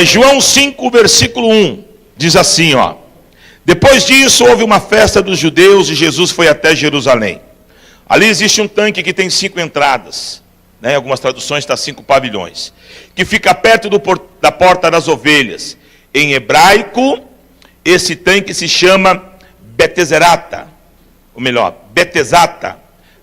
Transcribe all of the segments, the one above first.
João 5, versículo 1, diz assim, ó. Depois disso, houve uma festa dos judeus e Jesus foi até Jerusalém. Ali existe um tanque que tem 5 entradas. Em algumas traduções está 5 pavilhões. Que fica perto da porta das ovelhas. Em hebraico, esse tanque se chama Betesrata. Ou melhor, Betesata.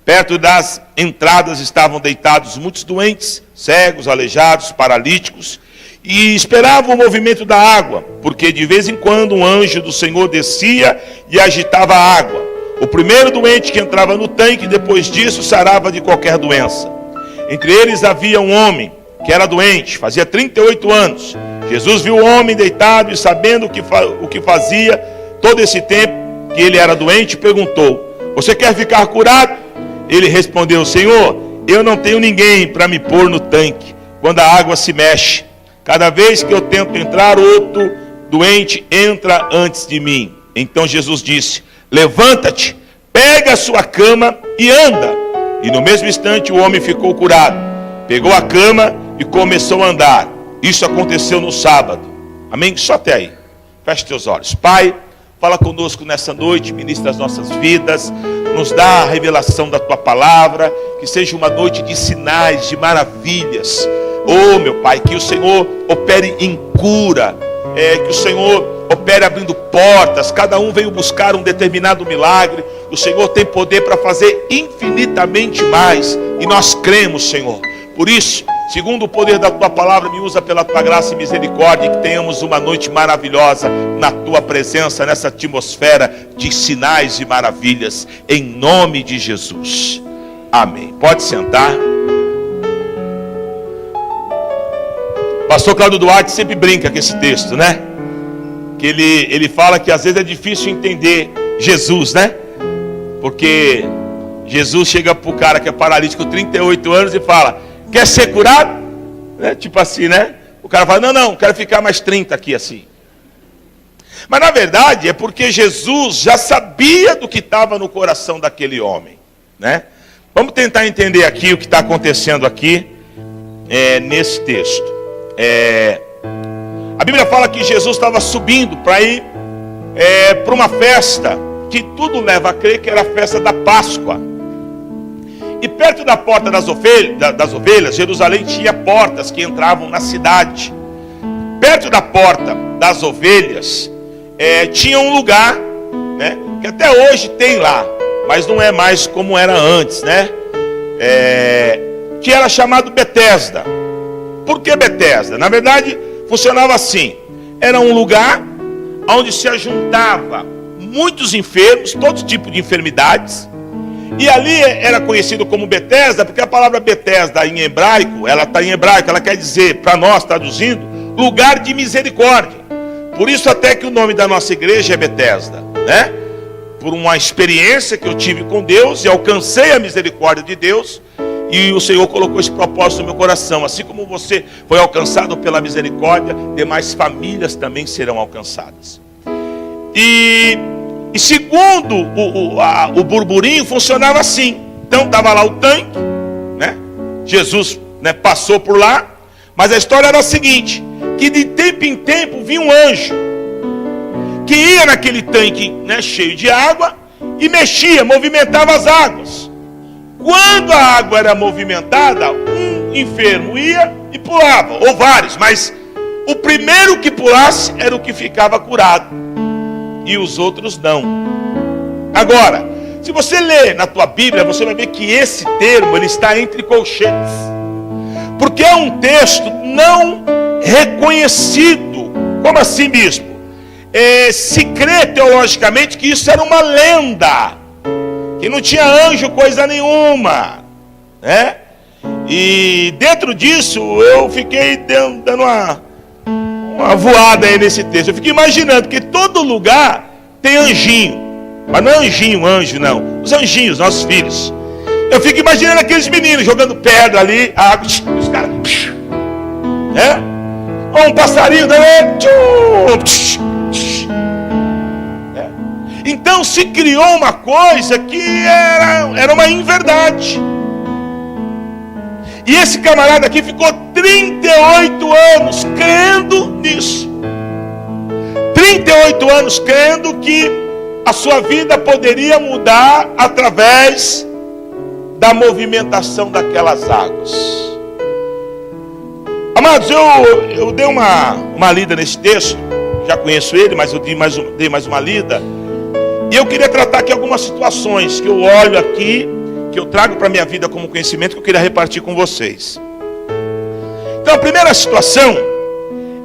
Perto das entradas estavam deitados muitos doentes, cegos, aleijados, paralíticos, e esperavam o movimento da água, porque de vez em quando um anjo do Senhor descia e agitava a água. O primeiro doente que entrava no tanque, depois disso, sarava de qualquer doença. Entre eles havia um homem que era doente, fazia 38 anos. Jesus viu o homem deitado e, sabendo o que fazia todo esse tempo que ele era doente, perguntou: você quer ficar curado? Ele respondeu: Senhor, eu não tenho ninguém para me pôr no tanque quando a água se mexe. Cada vez que eu tento entrar, outro doente entra antes de mim. Então Jesus disse: levanta-te, pega a sua cama e anda. E no mesmo instante o homem ficou curado. Pegou a cama e começou a andar. Isso aconteceu no sábado. Amém? Só até aí. Feche teus olhos. Pai, fala conosco nessa noite, ministra as nossas vidas, nos dá a revelação da tua palavra, que seja uma noite de sinais, de maravilhas. Oh, meu Pai, que o Senhor opere em cura, que o Senhor opere abrindo portas. Cada um veio buscar um determinado milagre. O Senhor tem poder para fazer infinitamente mais, e nós cremos, Senhor. Por isso, segundo o poder da tua palavra, me usa pela tua graça e misericórdia, e que tenhamos uma noite maravilhosa na tua presença, nessa atmosfera de sinais e maravilhas, em nome de Jesus. Amém. Pode sentar. Pastor Cláudio Duarte sempre brinca com esse texto, né? Que ele fala que às vezes é difícil entender Jesus, né? Porque Jesus chega para o cara que é paralítico 38 anos e fala: quer ser curado? Né? Tipo assim, né? O cara fala: não, quero ficar mais 30 aqui assim. Mas na verdade é porque Jesus já sabia do que estava no coração daquele homem, né? Vamos tentar entender aqui o que está acontecendo aqui nesse texto. A Bíblia fala que Jesus estava subindo para ir para uma festa que tudo leva a crer que era a festa da Páscoa. E perto da porta das ovelhas, Jerusalém tinha portas que entravam na cidade. Perto da porta das ovelhas tinha um lugar, né, que até hoje tem lá, mas não é mais como era antes, né? Que era chamado Betesda. Por que Betesda? Na verdade, funcionava assim: era um lugar onde se ajuntava muitos enfermos, todo tipo de enfermidades. E ali era conhecido como Betesda, porque a palavra Betesda em hebraico, ela está em hebraico, ela quer dizer, para nós traduzindo, lugar de misericórdia. Por isso até que o nome da nossa igreja é Betesda, né? Por uma experiência que eu tive com Deus e alcancei a misericórdia de Deus, e o Senhor colocou esse propósito no meu coração. Assim como você foi alcançado pela misericórdia, demais famílias também serão alcançadas. E segundo o burburinho, funcionava assim. Então estava lá o tanque, né? Jesus, né, passou por lá. Mas a história era a seguinte: que de tempo em tempo vinha um anjo que ia naquele tanque, né, cheio de água, e mexia, movimentava as águas. Quando a água era movimentada, um enfermo ia e pulava, ou vários, mas o primeiro que pulasse era o que ficava curado, e os outros não. Agora, se você ler na tua Bíblia, você vai ver que esse termo ele está entre colchetes, porque é um texto não reconhecido. Como assim, bispo? Se crê teologicamente que isso era uma lenda, que não tinha anjo coisa nenhuma, né? E dentro disso eu fiquei dando uma voada aí nesse texto. Eu fiquei imaginando que todo lugar tem anjinho, mas não é anjo não, os anjinhos, nossos filhos. Eu fico imaginando aqueles meninos jogando pedra ali, a água, os caras, né? Ou um passarinho também, Então se criou uma coisa que era uma inverdade. E esse camarada aqui ficou 38 anos crendo nisso. 38 anos crendo que a sua vida poderia mudar através da movimentação daquelas águas. Amados, eu dei uma lida nesse texto, já conheço ele, mas eu dei mais uma lida. E eu queria tratar aqui algumas situações que eu olho aqui, que eu trago para a minha vida como conhecimento, que eu queria repartir com vocês. Então a primeira situação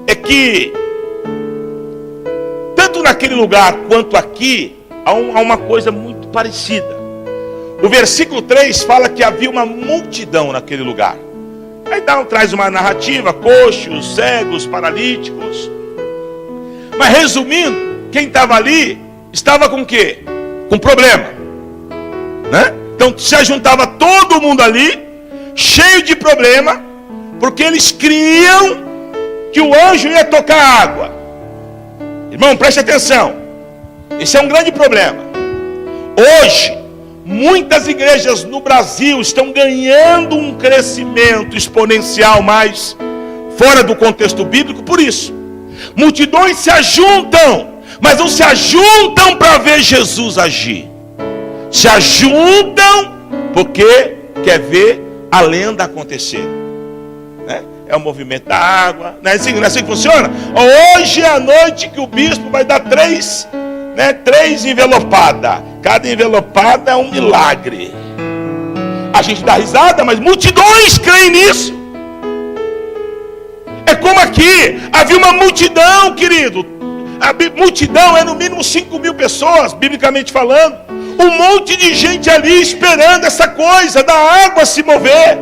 é que, tanto naquele lugar quanto aqui, há uma coisa muito parecida. O versículo 3 fala que havia uma multidão naquele lugar. Aí traz uma narrativa, coxos, cegos, paralíticos. Mas resumindo, quem estava ali, estava com o quê? Com problema, né? Então se ajuntava todo mundo ali, cheio de problema, porque eles criam que o anjo ia tocar a água. Irmão, preste atenção, esse é um grande problema. Hoje, muitas igrejas no Brasil estão ganhando um crescimento exponencial mais fora do contexto bíblico por isso. Multidões se ajuntam, mas não se ajuntam para ver Jesus agir. Se ajuntam porque quer ver a lenda acontecer, né? É o movimento da água, não é assim que funciona? Hoje é a noite que o bispo vai dar três envelopadas. Cada envelopada é um milagre. A gente dá risada, mas multidões creem nisso. É como aqui, havia uma multidão, querido. A multidão é no mínimo 5.000 pessoas, biblicamente falando. Um monte de gente ali esperando essa coisa da água se mover.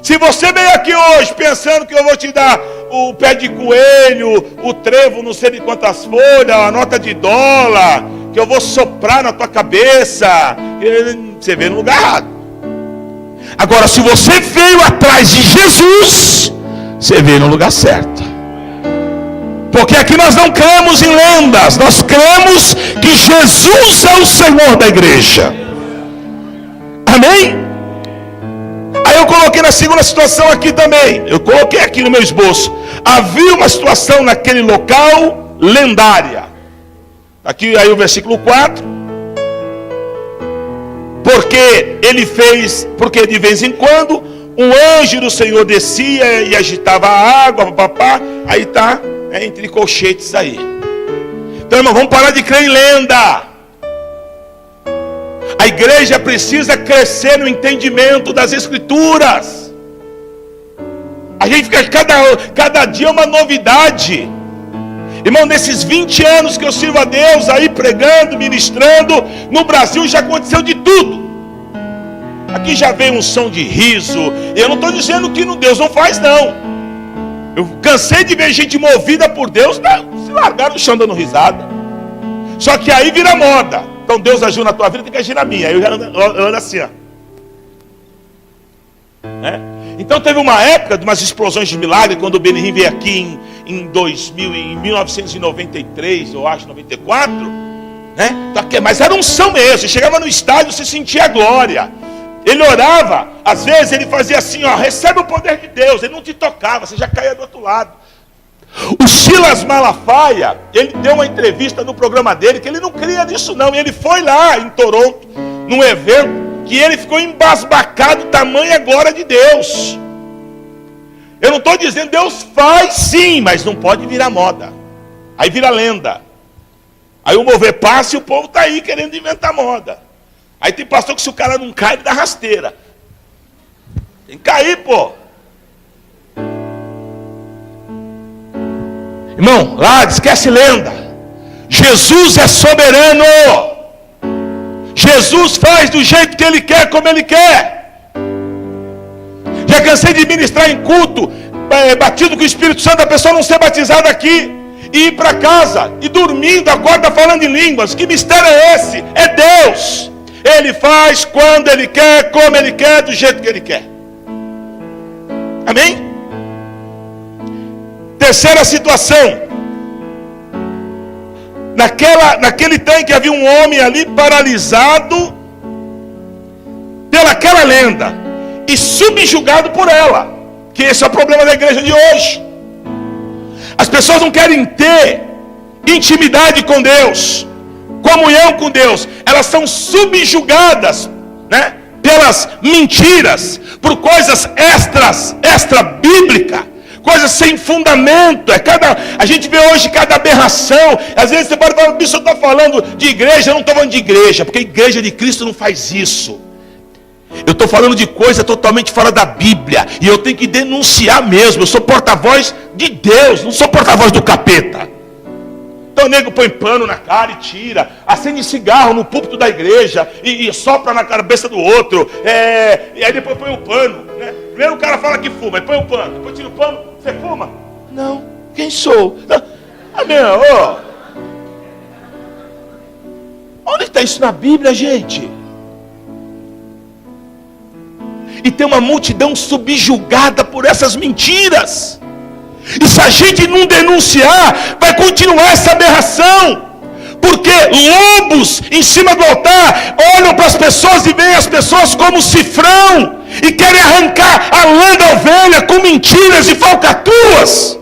Se você veio aqui hoje pensando que eu vou te dar o pé de coelho, o trevo não sei de quantas folhas, a nota de dólar, que eu vou soprar na tua cabeça, você veio no lugar errado. Agora, se você veio atrás de Jesus, você veio no lugar certo. Porque aqui nós não cremos em lendas, nós cremos que Jesus é o Senhor da igreja. Amém? Aí eu coloquei na segunda situação aqui também. Eu coloquei aqui no meu esboço. Havia uma situação naquele local lendária. Aqui aí o versículo 4. Porque de vez em quando um anjo do Senhor descia e agitava a água, papapá. Aí está entre colchetes aí. Então, irmão, vamos parar de crer em lenda. A igreja precisa crescer no entendimento das Escrituras. A gente fica cada dia uma novidade. Irmão, nesses 20 anos que eu sirvo a Deus aí pregando, ministrando, no Brasil já aconteceu de tudo. Aqui já veio um som de riso. Eu não estou dizendo que Deus não faz, não. Eu cansei de ver gente movida por Deus, se largar no chão dando risada. Só que aí vira moda. Então Deus agiu na tua vida, tem que agir na minha. Aí eu ando assim, ó. Então teve uma época de umas explosões de milagre, quando o Benihim veio aqui em 1993, eu acho, 94, né? Mas era unção mesmo. Você chegava no estádio, você sentia a glória. Ele orava, às vezes ele fazia assim, ó, recebe o poder de Deus. Ele não te tocava, você já caía do outro lado. O Silas Malafaia, ele deu uma entrevista no programa dele, que ele não cria nisso não. E ele foi lá em Toronto, num evento, que ele ficou embasbacado, tamanha glória de Deus. Eu não estou dizendo, Deus faz sim, mas não pode virar moda. Aí vira lenda. Aí o mover passa e o povo está aí querendo inventar moda. Aí tem pastor que se o cara não cai, ele dá rasteira. Tem que cair, pô. Irmão, lá, esquece lenda. Jesus é soberano. Jesus faz do jeito que Ele quer, como Ele quer. Já cansei de ministrar em culto, batido com o Espírito Santo, a pessoa não ser batizada aqui, e ir para casa, e dormindo, acorda falando em línguas. Que mistério é esse? É Deus. Ele faz quando Ele quer, como Ele quer, do jeito que Ele quer. Amém? Terceira situação. Naquele tanque havia um homem ali paralisado pelaquela lenda e subjugado por ela. Que esse é o problema da igreja de hoje. As pessoas não querem ter intimidade com Deus, comunhão com Deus. Elas são subjugadas, né, pelas mentiras, por coisas extra bíblica, coisas sem fundamento. A gente vê hoje cada aberração. Às vezes você pode falar, bicho, eu estou falando de igreja. Eu não estou falando de igreja, porque a igreja de Cristo não faz isso. Eu estou falando de coisa totalmente fora da Bíblia, e eu tenho que denunciar mesmo. Eu sou porta-voz de Deus, não sou porta-voz do capeta. Então o nego põe pano na cara e tira, acende cigarro no púlpito da igreja e sopra na cabeça do outro, e aí depois põe o pano, né? Primeiro o cara fala que fuma, aí põe o pano, depois tira o pano. Você fuma? Não. Quem sou? Onde está isso na Bíblia, gente? E tem uma multidão subjugada por essas mentiras. E se a gente não denunciar, vai continuar essa aberração. Porque lobos em cima do altar olham para as pessoas e veem as pessoas como cifrão, e querem arrancar a lã da ovelha com mentiras e falcatruas.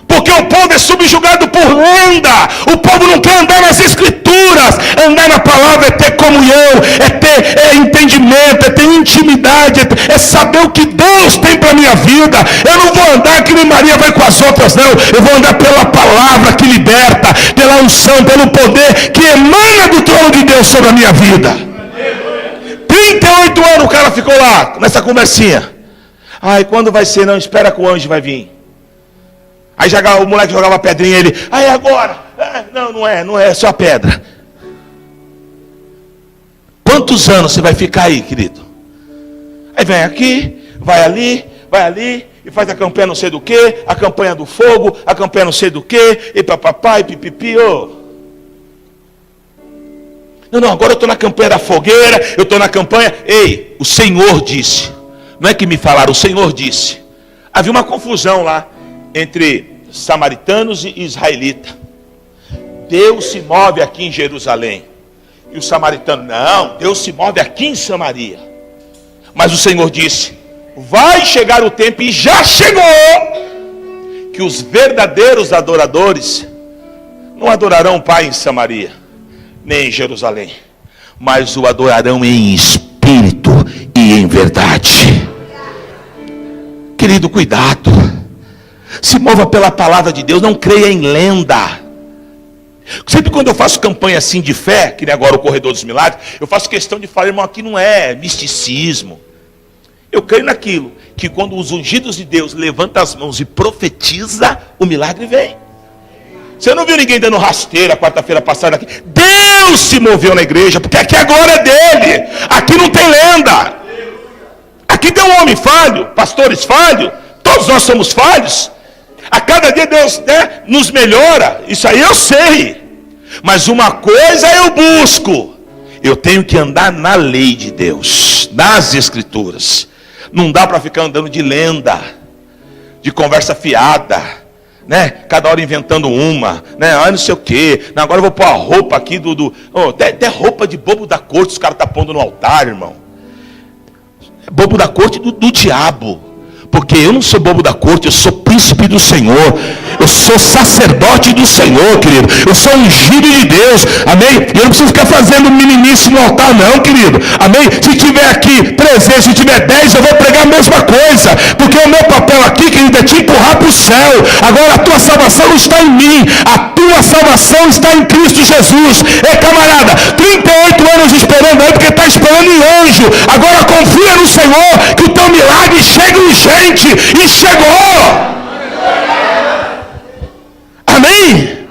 Porque o povo é subjugado por lenda. O povo não quer andar nas escrituras. Andar na palavra é ter comunhão, é ter entendimento, é ter intimidade, é saber o que Deus tem para a minha vida. Eu não vou andar que nem Maria vai com as outras, não. Eu vou andar pela palavra que liberta, pela unção, pelo poder que emana do trono de Deus sobre a minha vida. 38 anos o cara ficou lá, nessa conversinha. Ai, quando vai ser? Não, espera que o anjo vai vir. Aí o moleque jogava pedrinha, ele, aí agora? Não é só pedra. Quantos anos você vai ficar aí, querido? Aí vem aqui, vai ali, e faz a campanha não sei do que, a campanha do fogo, a campanha não sei do que, e papapá, e pipipi, Não, agora eu estou na campanha da fogueira, eu estou na campanha. Ei, o Senhor disse, não é que me falaram, o Senhor disse. Havia uma confusão lá entre samaritanos e israelitas. Deus se move aqui em Jerusalém. E o samaritano, não, Deus se move aqui em Samaria. Mas o Senhor disse, vai chegar o tempo, e já chegou, que os verdadeiros adoradores não adorarão o Pai em Samaria, nem em Jerusalém, mas o adorarão em espírito e em verdade. Querido, cuidado. Se mova pela palavra de Deus, não creia em lenda. Sempre quando eu faço campanha assim de fé, que nem agora o Corredor dos Milagres, eu faço questão de falar, irmão, aqui não é misticismo. Eu creio naquilo, que quando os ungidos de Deus levantam as mãos e profetiza, o milagre vem. Você não viu ninguém dando rasteira quarta-feira passada aqui? Deus se moveu na igreja, porque aqui a glória é dele. Aqui não tem lenda. Aqui tem um homem falho, pastores falhos, todos nós somos falhos. A cada dia Deus, né, nos melhora. Isso aí eu sei. Mas uma coisa eu busco. Eu tenho que andar na lei de Deus, nas escrituras. Não dá para ficar andando de lenda, de conversa fiada, né? Cada hora inventando uma, né? Não sei o que. Agora eu vou pôr a roupa aqui até roupa de bobo da corte os caras estão pondo no altar, irmão. Bobo da corte do diabo. Porque eu não sou bobo da corte, eu sou príncipe do Senhor. Eu sou sacerdote do Senhor, querido. Eu sou ungido de Deus, amém? E eu não preciso ficar fazendo meninice no altar não, querido, amém? Se tiver aqui presente, se tiver 10, eu vou pregar a mesma coisa. Porque o meu papel aqui, querido, é te empurrar para o céu. Agora a tua salvação não está em mim, a tua salvação está em Cristo Jesus. Camarada, 38 anos esperando aí, porque está esperando em anjo. Agora confia no Senhor, que o teu milagre chega urgente. E chegou. Amém?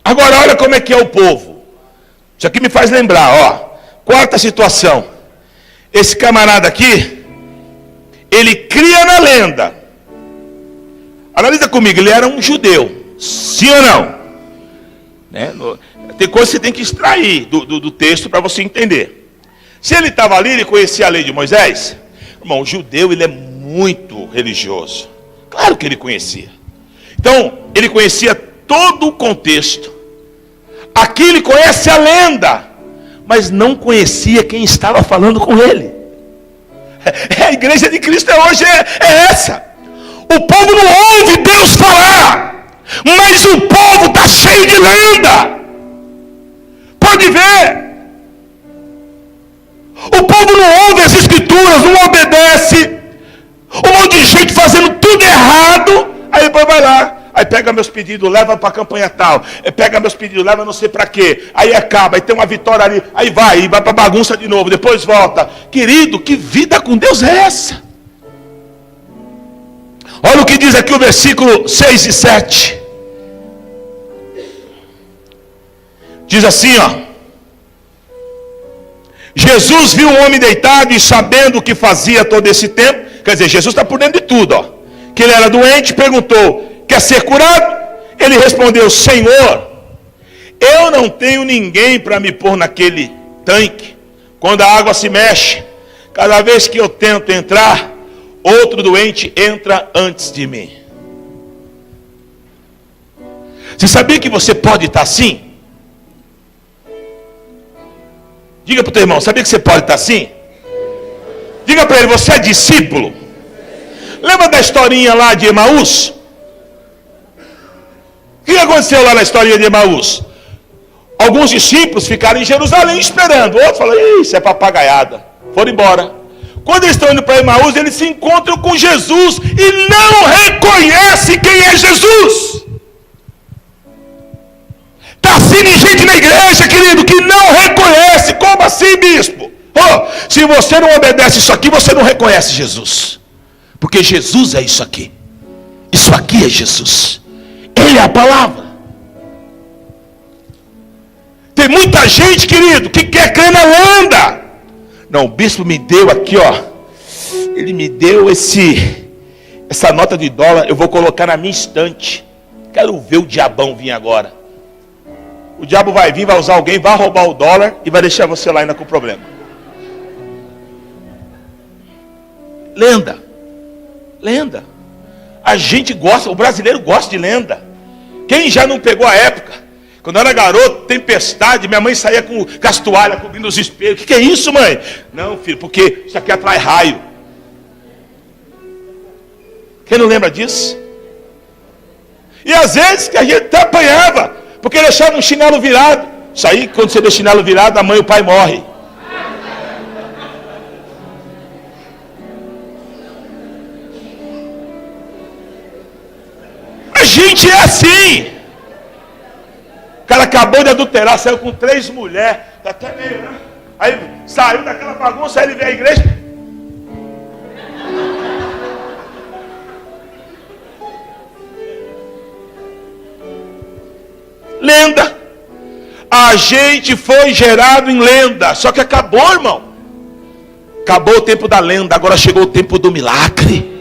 Agora olha como é que é o povo. Isso aqui me faz lembrar, ó. Quarta situação. Esse camarada aqui, ele cria na lenda. Analisa comigo, ele era um judeu. Sim ou não? Né? Tem coisa que você tem que extrair do texto para você entender. Se ele estava ali, ele conhecia a lei de Moisés. Irmão, o judeu, ele é muito religioso. Claro que ele conhecia. Então, ele conhecia todo o contexto. Aqui ele conhece a lenda, mas não conhecia quem estava falando com ele. A igreja de Cristo hoje é essa. O povo não ouve Deus falar, mas o povo está cheio de lenda. Pode ver. O povo não ouve as escrituras, não obedece. Um monte de gente fazendo tudo errado. Aí depois vai lá. Aí pega meus pedidos, leva para a campanha tal. Pega meus pedidos, leva não sei para quê. Aí acaba, aí tem uma vitória ali. Aí vai para bagunça de novo, depois volta. Querido, que vida com Deus é essa? Olha o que diz aqui o versículo 6 e 7. Diz assim, ó. Jesus viu um homem deitado e sabendo o que fazia todo esse tempo. Quer dizer, Jesus está por dentro de tudo, ó. Que ele era doente, perguntou: quer ser curado? Ele respondeu: Senhor, eu não tenho ninguém para me pôr naquele tanque quando a água se mexe. Cada vez que eu tento entrar, outro doente entra antes de mim. Você sabia que você pode estar assim? Diga para o teu irmão, sabia que você pode estar assim? Diga para ele, você é discípulo? Lembra da historinha lá de Emaús? O que aconteceu lá na historinha de Emaús? Alguns discípulos ficaram em Jerusalém esperando. Outros falaram, isso é papagaiada. Foram embora. Quando eles estão indo para Emaús, eles se encontram com Jesus e não reconhecem quem é Jesus. Está assim de gente na igreja, querido, que não reconhece. Como assim, bispo? Oh, se você não obedece isso aqui, você não reconhece Jesus. Porque Jesus é isso aqui. Isso aqui é Jesus. Ele é a palavra. Tem muita gente, querido, que quer crer na lenda. Não, o bispo me deu aqui, ó. Ele me deu essa nota de dólar. Eu vou colocar na minha estante. Quero ver o diabão vir agora. O diabo vai vir, vai usar alguém, vai roubar o dólar e vai deixar você lá ainda com problema. Lenda. Lenda. A gente gosta, o brasileiro gosta de lenda. Quem já não pegou a época? Quando eu era garoto, tempestade, minha mãe saía com as toalhas cobrindo os espelhos. O que é isso, mãe? Não, filho, porque isso aqui atrai raio. Quem não lembra disso? E às vezes que a gente até apanhava. Porque deixava um chinelo virado. Isso aí, quando você deixa chinelo virado, a mãe e o pai morrem. A gente é assim. O cara acabou de adulterar, saiu com 3 mulheres. Tá até meio, né? Aí saiu daquela bagunça, aí ele veio à igreja. Lenda. A gente foi gerado em lenda. Só que acabou, irmão. Acabou o tempo da lenda. Agora chegou o tempo do milagre.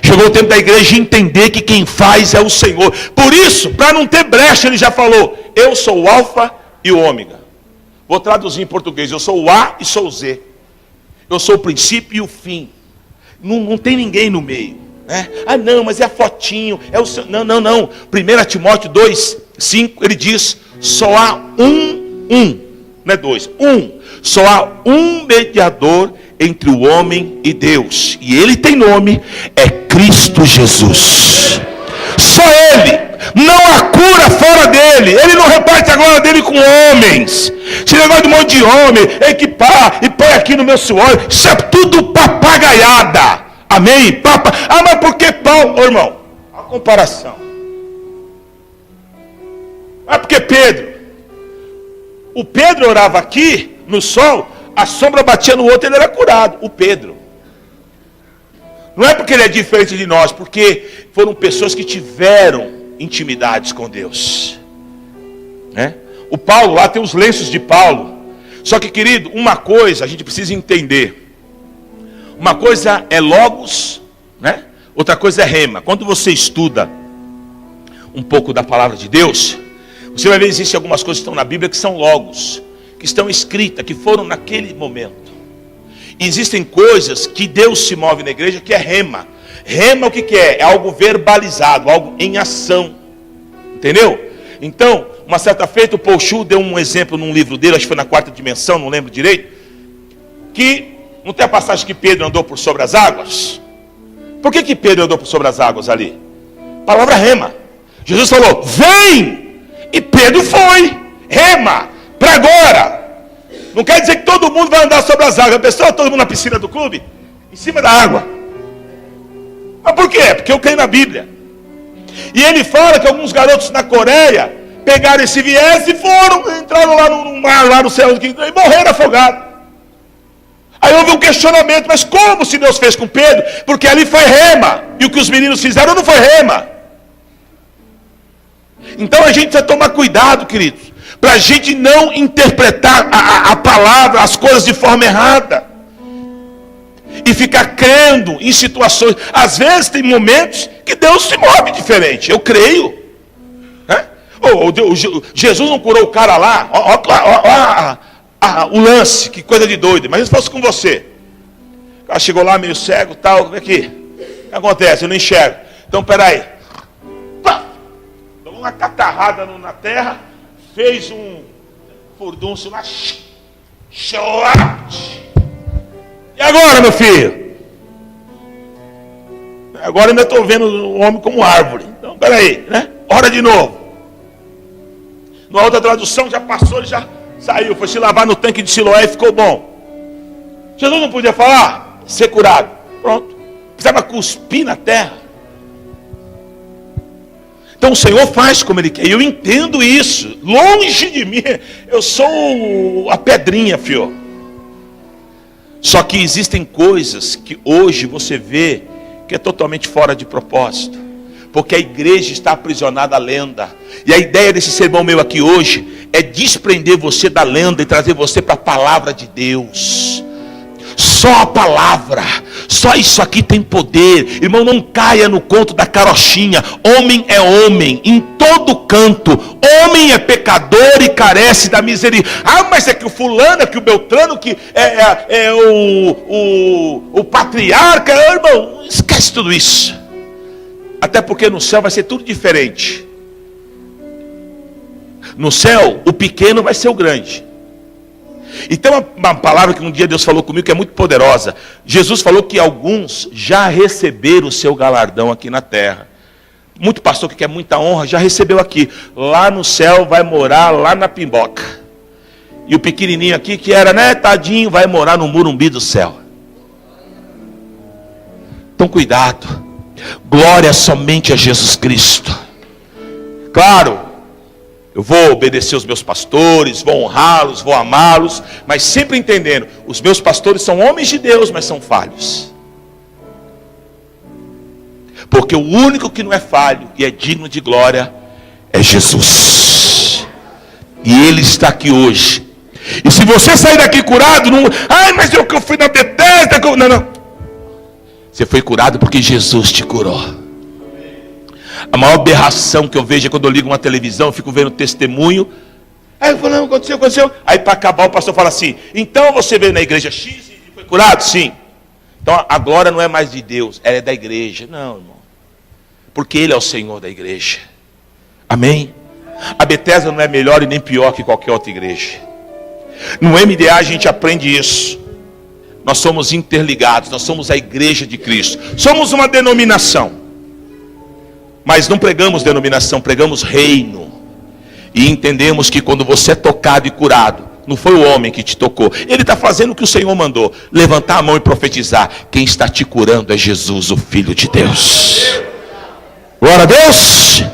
Chegou o tempo da igreja entender que quem faz é o Senhor. Por isso, para não ter brecha, ele já falou: eu sou o alfa e o ômega. Vou traduzir em português: eu sou o A e sou o Z. Eu sou o princípio e o fim. Não tem ninguém no meio. Ah não, mas é a fotinho, é o seu... Não. 1 Timóteo 2:5, ele diz: só há não é 2, só há um mediador entre o homem e Deus, e ele tem nome, é Cristo Jesus. Só ele, não há cura fora dele. Ele não reparte a glória dele com homens. Esse negócio de um monte de homem, equipar e põe aqui no meu suor, isso é tudo papagaiada. Amém? Papa. Mas por que Paulo? Ô, irmão, a comparação. Porque Pedro. O Pedro orava aqui no sol, a sombra batia no outro, ele era curado. O Pedro. Não é porque ele é diferente de nós, porque foram pessoas que tiveram intimidades com Deus. O Paulo, lá tem os lenços de Paulo. Só que, querido, uma coisa a gente precisa entender. Uma coisa é logos, outra coisa é rema. Quando você estuda um pouco da palavra de Deus, você vai ver que existem algumas coisas que estão na Bíblia que são logos, que estão escritas, que foram naquele momento. E existem coisas que Deus se move na igreja que é rema. Rema o que é? É algo verbalizado, algo em ação. Entendeu? Então, uma certa feita o Paul Chu deu um exemplo num livro dele, acho que foi na 4ª dimensão, não lembro direito, que Não tem a passagem que Pedro andou por sobre as águas? Por que Pedro andou por sobre as águas ali? Palavra rema. Jesus falou, vem! E Pedro foi. Rema, para agora. Não quer dizer que todo mundo vai andar sobre as águas. A pessoa, todo mundo na piscina do clube, em cima da água. Mas por quê? Porque eu creio na Bíblia. E ele fala que alguns garotos na Coreia pegaram esse viés e foram, entraram lá no mar, lá no céu, e morreram afogados. Aí houve um questionamento, mas como se Deus fez com Pedro? Porque ali foi rema, e o que os meninos fizeram não foi rema. Então a gente precisa tomar cuidado, queridos, para a gente não interpretar a palavra, as coisas de forma errada. E ficar crendo em situações. Às vezes tem momentos que Deus se move diferente. Eu creio. Jesus não curou o cara lá. O lance, que coisa de doido. Imagina se fosse com você. O cara chegou lá meio cego, tal. Como é que acontece? Eu não enxergo. Então peraí. Deu uma catarrada na terra. Fez um furdúncio lá. E agora, meu filho? Agora ainda estou vendo o homem como árvore. Então, peraí, né? Ora de novo. Na outra tradução já passou, ele já saiu. Foi se lavar no tanque de Siloé e ficou bom. Jesus não podia falar? Ser curado. Pronto. Precisava cuspir na terra. Então o Senhor faz como Ele quer. E eu entendo isso. Longe de mim. Eu sou a pedrinha, filho. Só que existem coisas que hoje você vê que é totalmente fora de propósito. Porque a igreja está aprisionada à lenda. E a ideia desse sermão meu aqui hoje é desprender você da lenda e trazer você para a palavra de Deus. Só a palavra, só isso aqui tem poder. Irmão, não caia no conto da carochinha. Homem é homem, em todo canto. Homem é pecador e carece da misericórdia. Ah, mas é que o fulano, é que o Beltrano, que é o patriarca. Irmão, esquece tudo isso. Até porque no céu vai ser tudo diferente. No céu, o pequeno vai ser o grande. E tem uma palavra que um dia Deus falou comigo que é muito poderosa. Jesus falou que alguns já receberam o seu galardão aqui na terra. Muito pastor que quer muita honra já recebeu aqui. Lá no céu vai morar lá na Pimboca. E o pequenininho aqui que era, né, tadinho, vai morar no Murumbi do céu. Então cuidado. Glória somente a Jesus Cristo. Claro, eu vou obedecer os meus pastores, vou honrá-los, vou amá-los, mas sempre entendendo, os meus pastores são homens de Deus, mas são falhos. Porque o único que não é falho e é digno de glória é Jesus. E Ele está aqui hoje. E se você sair daqui curado, não, mas eu fui na Bethesda, não. Você foi curado porque Jesus te curou. A maior aberração que eu vejo é quando eu ligo uma televisão, eu fico vendo testemunho. Aí eu falo, não, aconteceu. Aí para acabar o pastor fala assim, então você veio na igreja X e foi curado? Sim. Então a glória não é mais de Deus, ela é da igreja. Não, irmão. Porque Ele é o Senhor da igreja. Amém? A Bethesda não é melhor e nem pior que qualquer outra igreja. No MDA a gente aprende isso. Nós somos interligados, nós somos a igreja de Cristo. Somos uma denominação. Mas não pregamos denominação, pregamos reino. E entendemos que quando você é tocado e curado, não foi o homem que te tocou. Ele está fazendo o que o Senhor mandou. Levantar a mão e profetizar. Quem está te curando é Jesus, o Filho de Deus. Glória a Deus.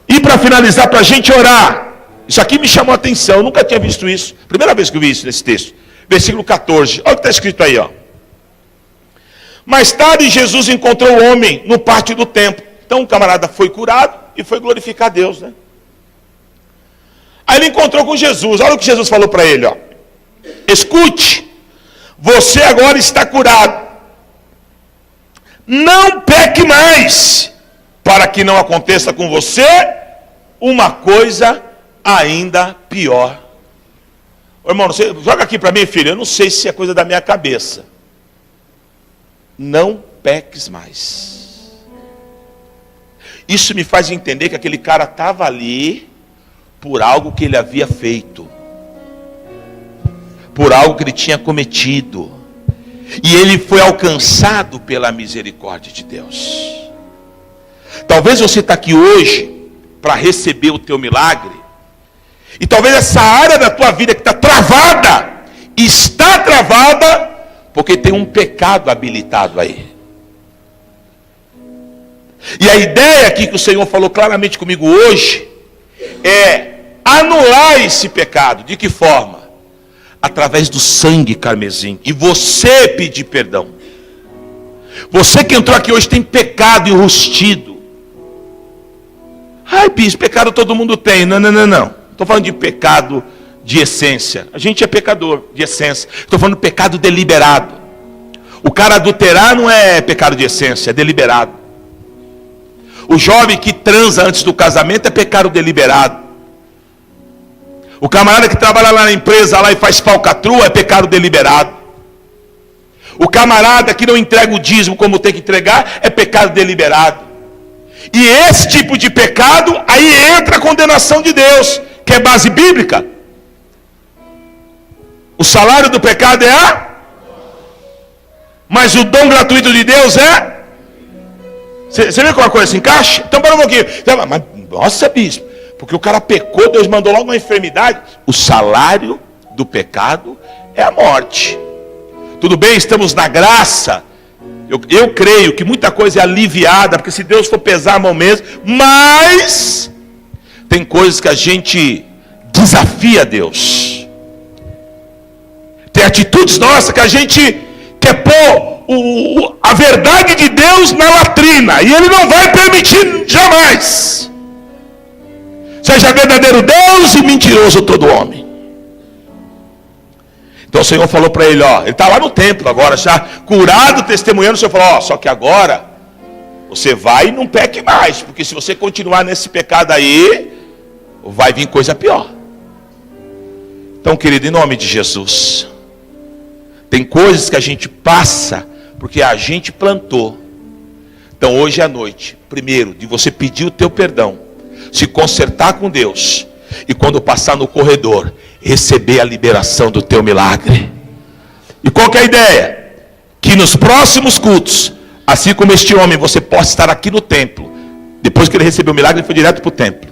E para finalizar, para a gente orar. Isso aqui me chamou a atenção, eu nunca tinha visto isso. Primeira vez que eu vi isso nesse texto. Versículo 14. Olha o que está escrito aí, ó. Mais tarde Jesus encontrou o homem no pátio do templo. Então o camarada foi curado e foi glorificar a Deus, né? Aí ele encontrou com Jesus. Olha o que Jesus falou para ele, ó. Escute, você agora está curado. Não peque mais, para que não aconteça com você uma coisa ainda pior. Ô, irmão, você, joga aqui para mim, filho. Eu não sei se é coisa da minha cabeça. Não peques mais. Isso me faz entender que aquele cara estava ali por algo que ele havia feito, por algo que ele tinha cometido. E ele foi alcançado pela misericórdia de Deus. Talvez você está aqui hoje para receber o teu milagre. E talvez essa área da tua vida que está travada porque tem um pecado habilitado aí. E a ideia aqui que o Senhor falou claramente comigo hoje é anular esse pecado. De que forma? Através do sangue carmesim. E você pedir perdão. Você que entrou aqui hoje tem pecado enrustido. Ai, bispo, pecado todo mundo tem. Não. Estou falando de pecado de essência. A gente é pecador de essência. Estou falando de pecado deliberado. O cara adulterar não é pecado de essência, é deliberado. O jovem que transa antes do casamento é pecado deliberado. O camarada que trabalha lá na empresa lá e faz falcatrua é pecado deliberado. O camarada que não entrega o dízimo como tem que entregar é pecado deliberado. E esse tipo de pecado, aí entra a condenação de Deus, que é base bíblica. O salário do pecado é a... Mas o dom gratuito de Deus é... Você vê como a coisa se encaixa? Então para um pouquinho. Mas, nossa, bispo, porque o cara pecou, Deus mandou logo uma enfermidade. O salário do pecado é a morte. Tudo bem, estamos na graça. Eu creio que muita coisa é aliviada, porque se Deus for pesar a mão mesmo, mas tem coisas que a gente desafia Deus. Tem atitudes nossas que a gente quer pôr a verdade de Deus na latrina, e Ele não vai permitir jamais. Seja verdadeiro Deus e mentiroso todo homem. Então o Senhor falou para ele, ele está lá no templo agora, já curado, testemunhando. O Senhor falou, só que agora você vai e não peque mais, porque se você continuar nesse pecado aí, vai vir coisa pior. Então, querido, em nome de Jesus, tem coisas que a gente passa porque a gente plantou. Então hoje à noite, primeiro, de você pedir o teu perdão, se consertar com Deus, e quando passar no corredor, receber a liberação do teu milagre. E qual que é a ideia? Que nos próximos cultos, assim como este homem, você possa estar aqui no templo. Depois que ele recebeu o milagre, ele foi direto para o templo.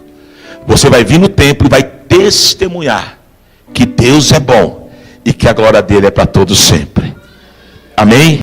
Você vai vir no templo e vai testemunhar que Deus é bom e que a glória dele é para todos sempre. Amém?